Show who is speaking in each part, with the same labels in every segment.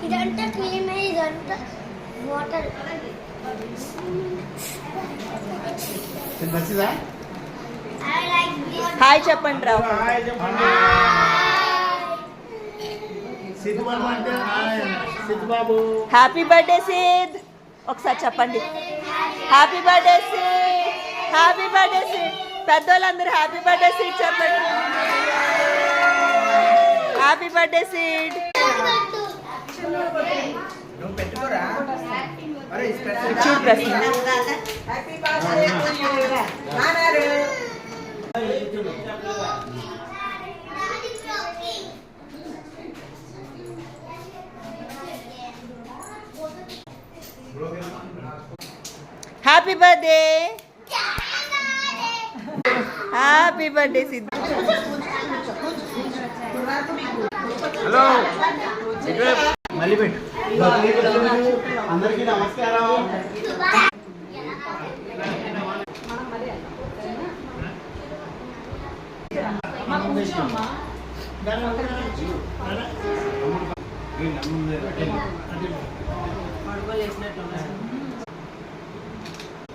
Speaker 1: ఇదంతా క్రీమ్, ఇదంతా water.
Speaker 2: Hi చెప్పండి రావు. Happy birthday Sid. ఒకసారి చెప్పండి happy birthday Sid. Happy birthday Sid. పెద్దోళ్ళందరూ హ్యాపీ బర్త్డే సిద్ చెప్పండి. Happy birthday Sid. చూడు ప్రశ్న. Happy birthday. Happy birthday Siddhu.
Speaker 3: Hello మళ్ళీ పెట్టు. అందరికీ నమస్కారం.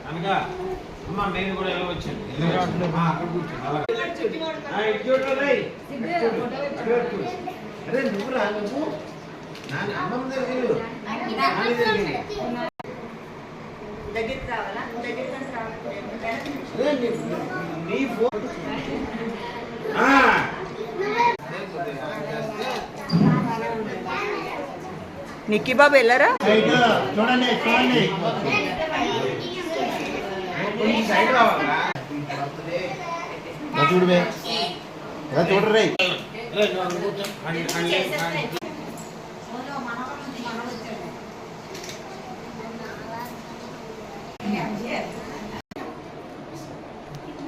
Speaker 3: అనగా అమ్మ నేను కూడా ఎలా వచ్చాను అరే నువ్వు రా. నువ్వు అమ్మమ్మ దగ్గర నీ ఫోన్
Speaker 2: నిక్కీ బాబు వెళ్ళరా?
Speaker 3: చూడండి చూడండి చూడవే చూడరే.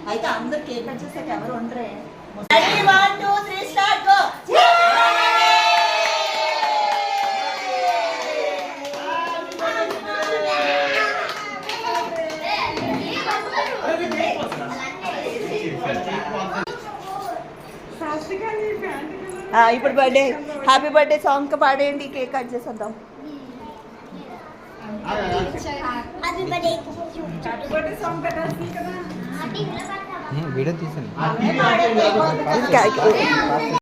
Speaker 2: అయితే అందరు కేక్ కట్ చేసాక ఎవరు ఉండరే. 1 2 3 స్టార్ట్ గో. ఇప్పుడు బర్త్డే హ్యాపీ బర్త్డే సాంగ్ పాడేయండి. కేక్ కట్ చేసేద్దాం.
Speaker 3: వీడియో తీసాను.